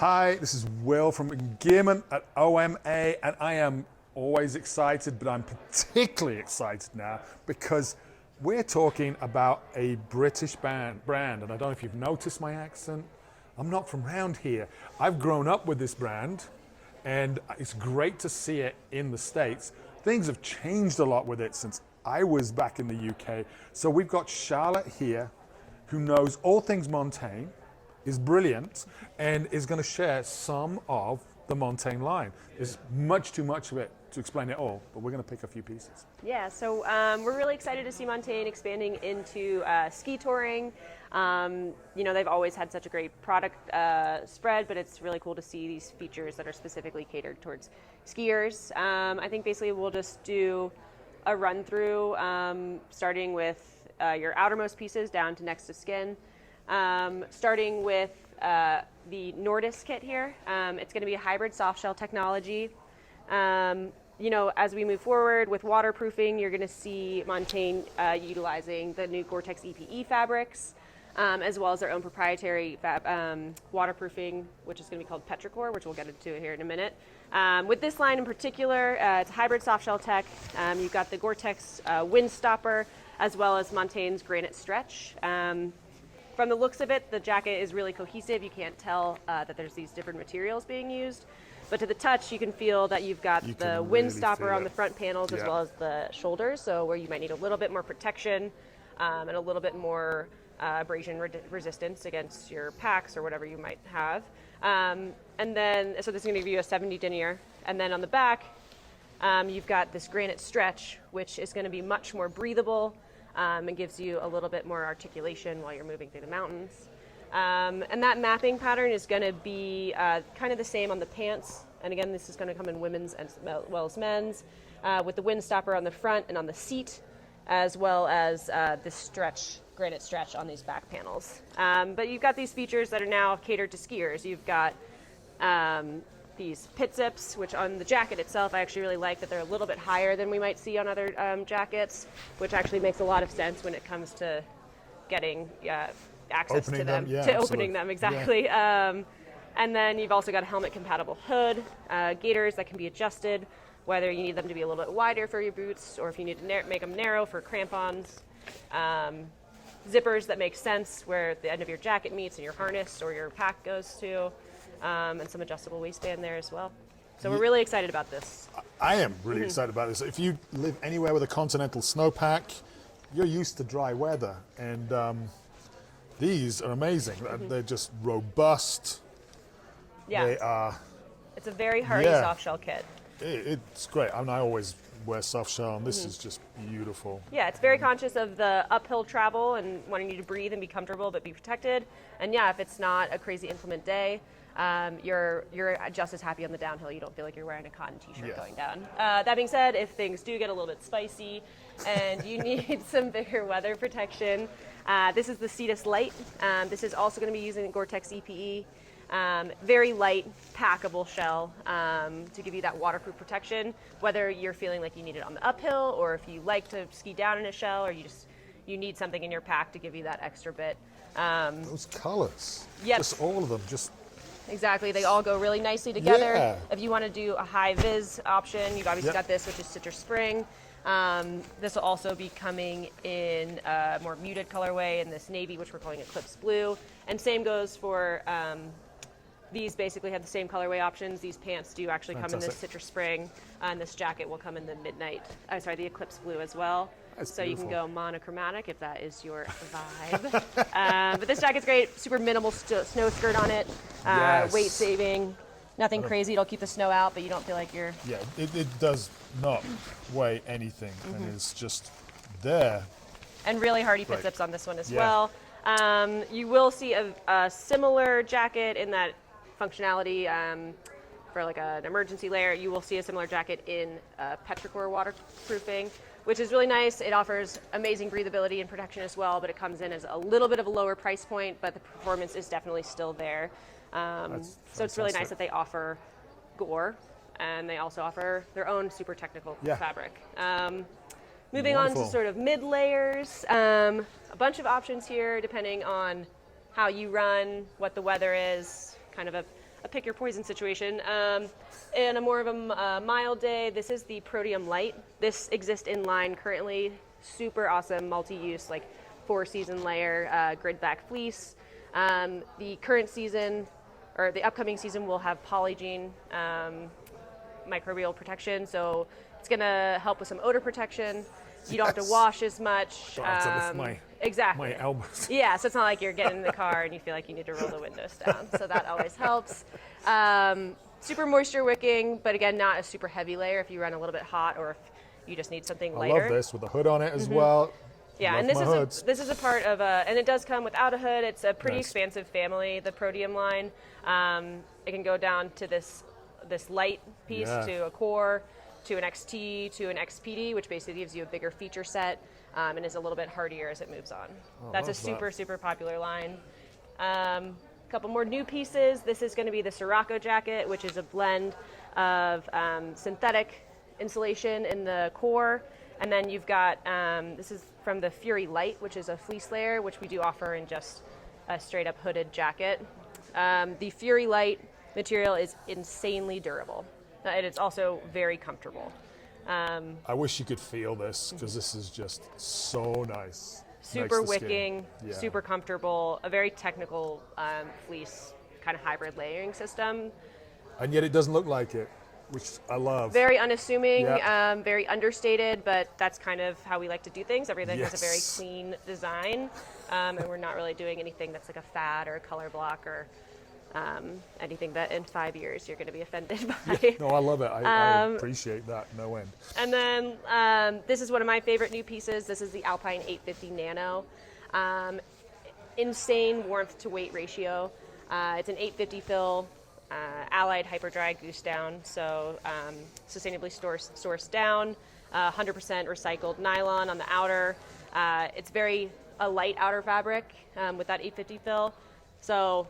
Hi, this is Will from Engearment at OMA, and I am always excited, but I'm particularly excited now because we're talking about a British brand, and I don't know if you've noticed my accent. I'm not from around here. I've grown up with this brand, and it's great to see it in the States. Things have changed a lot with it since I was back in the UK. So we've got Charlotte here, who knows all things Montane, is brilliant, and is going to share some of the Montane line. There's much too much of it to explain it all, but we're going to pick a few pieces. Yeah, so we're really excited to see Montane expanding into ski touring. They've always had such a great product spread, but it's really cool to see these features that are specifically catered towards skiers. I think basically we'll just do a run through, starting with your outermost pieces down to next to skin. Starting with the Nordis kit here. It's going to be a hybrid soft shell technology. As we move forward with waterproofing, you're going to see Montane utilizing the new Gore-Tex EPE fabrics, as well as their own proprietary waterproofing, which is going to be called Petrichor, which we'll get into here in a minute. With this line in particular, it's a hybrid soft shell tech. You've got the Gore-Tex wind stopper, as well as Montane's granite stretch. From the looks of it, the jacket is really cohesive. You can't tell that there's these different materials being used. But to the touch, you can feel that you've got the wind stopper on the front panels as well as the shoulders, so where you might need a little bit more protection and a little bit more abrasion resistance against your packs or whatever you might have. So this is going to give you a 70 denier. And then on the back, you've got this granite stretch, which is going to be much more breathable. It gives you a little bit more articulation while you're moving through the mountains. And that mapping pattern is going to be kind of the same on the pants. And again, this is going to come in women's as well as men's, with the wind stopper on the front and on the seat, as well as this granite stretch on these back panels. But you've got these features that are now catered to skiers. You've got these pit zips, which on the jacket itself, I actually really like that they're a little bit higher than we might see on other jackets, which actually makes a lot of sense when it comes to getting access to them, opening them, exactly. Yeah. And then you've also got a helmet-compatible hood, gaiters that can be adjusted, whether you need them to be a little bit wider for your boots or if you need to make them narrow for crampons. Zippers that make sense where the end of your jacket meets and your harness or your pack goes to. And some adjustable waistband there as well. So we're really excited about this. I am really excited about this. If you live anywhere with a continental snowpack, you're used to dry weather, and these are amazing. They're just robust. Yeah. They are. It's a very hardy soft shell kit. It's great. I always wear soft shell, and this is just beautiful. Yeah, it's very conscious of the uphill travel and wanting you to breathe and be comfortable but be protected. And yeah, if it's not a crazy inclement day, you're just as happy on the downhill. You don't feel like you're wearing a cotton t-shirt going down. That being said, if things do get a little bit spicy and you need some bigger weather protection, this is the Cetus Light. This is also going to be using Gore-Tex EPE. Very light, packable shell to give you that waterproof protection, whether you're feeling like you need it on the uphill or if you like to ski down in a shell or you need something in your pack to give you that extra bit. Those colors, just all of them, just exactly. They all go really nicely together. Yeah. If you want to do a high vis option, you've obviously got this, which is citrus spring. This will also be coming in a more muted colorway in this navy, which we're calling Eclipse Blue. And same goes for these. Basically have the same colorway options. These pants do actually come in this citrus spring, and this jacket will come in the the Eclipse Blue as well. That's so beautiful. You can go monochromatic if that is your vibe. But this jacket's great. Super minimal snow skirt on it. Weight saving. Nothing crazy. It'll keep the snow out, but you don't feel like you're... Yeah, it does not weigh anything, and it's just there. And really hardy pit zips on this one as well. You will see a similar jacket in that functionality for like an emergency layer. You will see a similar jacket in Petrichor waterproofing, which is really nice. It offers amazing breathability and protection as well, but it comes in as a little bit of a lower price point, but the performance is definitely still there. So it's really nice that they offer Gore, and they also offer their own super technical fabric. Moving on to sort of mid layers, a bunch of options here depending on how you run, what the weather is, kind of a pick your poison situation. And a more of a mild day, this is the Proteum Light. This exists in line currently. Super awesome, multi-use, like 4-season layer, grid back fleece. The current season, or the upcoming season, will have polygene microbial protection, so it's gonna help with some odor protection. You don't have to wash as much. Don't have to lift exactly. my elbows. Yeah, so it's not like you're getting in the car and you feel like you need to roll the windows down. So that always helps. Super moisture wicking, but again, not a super heavy layer if you run a little bit hot or if you just need something lighter. I love this with the hood on it as well. Yeah, love and this is a part of and it does come without a hood. It's a pretty expansive family, the Proteum line. It can go down to this light piece, to a core, to an XT, to an XPD, which basically gives you a bigger feature set and is a little bit hardier as it moves on. That's a super popular line. Couple more new pieces. This is going to be the Sirocco jacket, which is a blend of synthetic insulation in the core, and then you've got this is from the Fury Light, which is a fleece layer, which we do offer in just a straight up hooded jacket. The Fury Light material is insanely durable. It's also very comfortable. I wish you could feel this, because this is just so nice. Super wicking, super comfortable, a very technical fleece kind of hybrid layering system. And yet it doesn't look like it, which I love. Very unassuming, very understated, but that's kind of how we like to do things. Everything has a very clean design, and we're not really doing anything that's like a fad or a color block or anything that in 5 years you're going to be offended by. Yeah, no, I love it. I appreciate that, no end. And then this is one of my favorite new pieces. This is the Alpine 850 Nano. Insane warmth to weight ratio. It's an 850 fill, allied hyperdry goose down, so sustainably sourced down, 100% recycled nylon on the outer. It's a light outer fabric with that 850 fill, so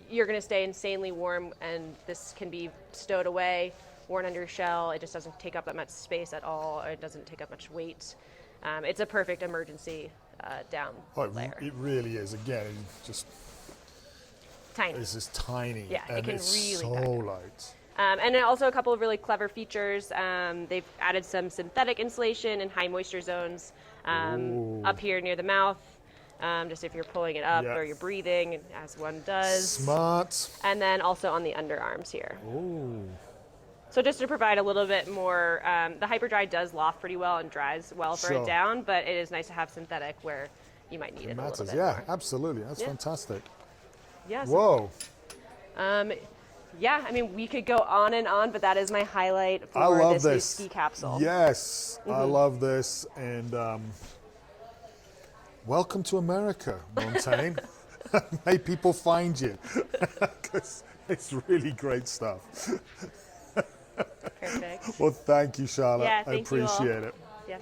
you're going to stay insanely warm, and this can be stowed away, worn under your shell. It just doesn't take up that much space at all, or it doesn't take up much weight. It's a perfect emergency down layer. It really is. Again, just tiny. This is tiny. Yeah, and it can it's really so light. And then also a couple of really clever features. They've added some synthetic insulation in high moisture zones up here near the mouth. Just if you're pulling it up or you're breathing, as one does. Smart. And then also on the underarms here. Ooh. So just to provide a little bit more, the hyperdry does loft pretty well and dries well for it down, but it is nice to have synthetic where you might need it a little bit more. Absolutely. That's fantastic. Yes. Whoa. Yeah, I mean, we could go on and on, but that is my highlight for this new ski capsule. Yes, I love this, and welcome to America, Montane. May people find you, because it's really great stuff. Perfect. Well, thank you, Charlotte. Yeah, I appreciate it. Yeah.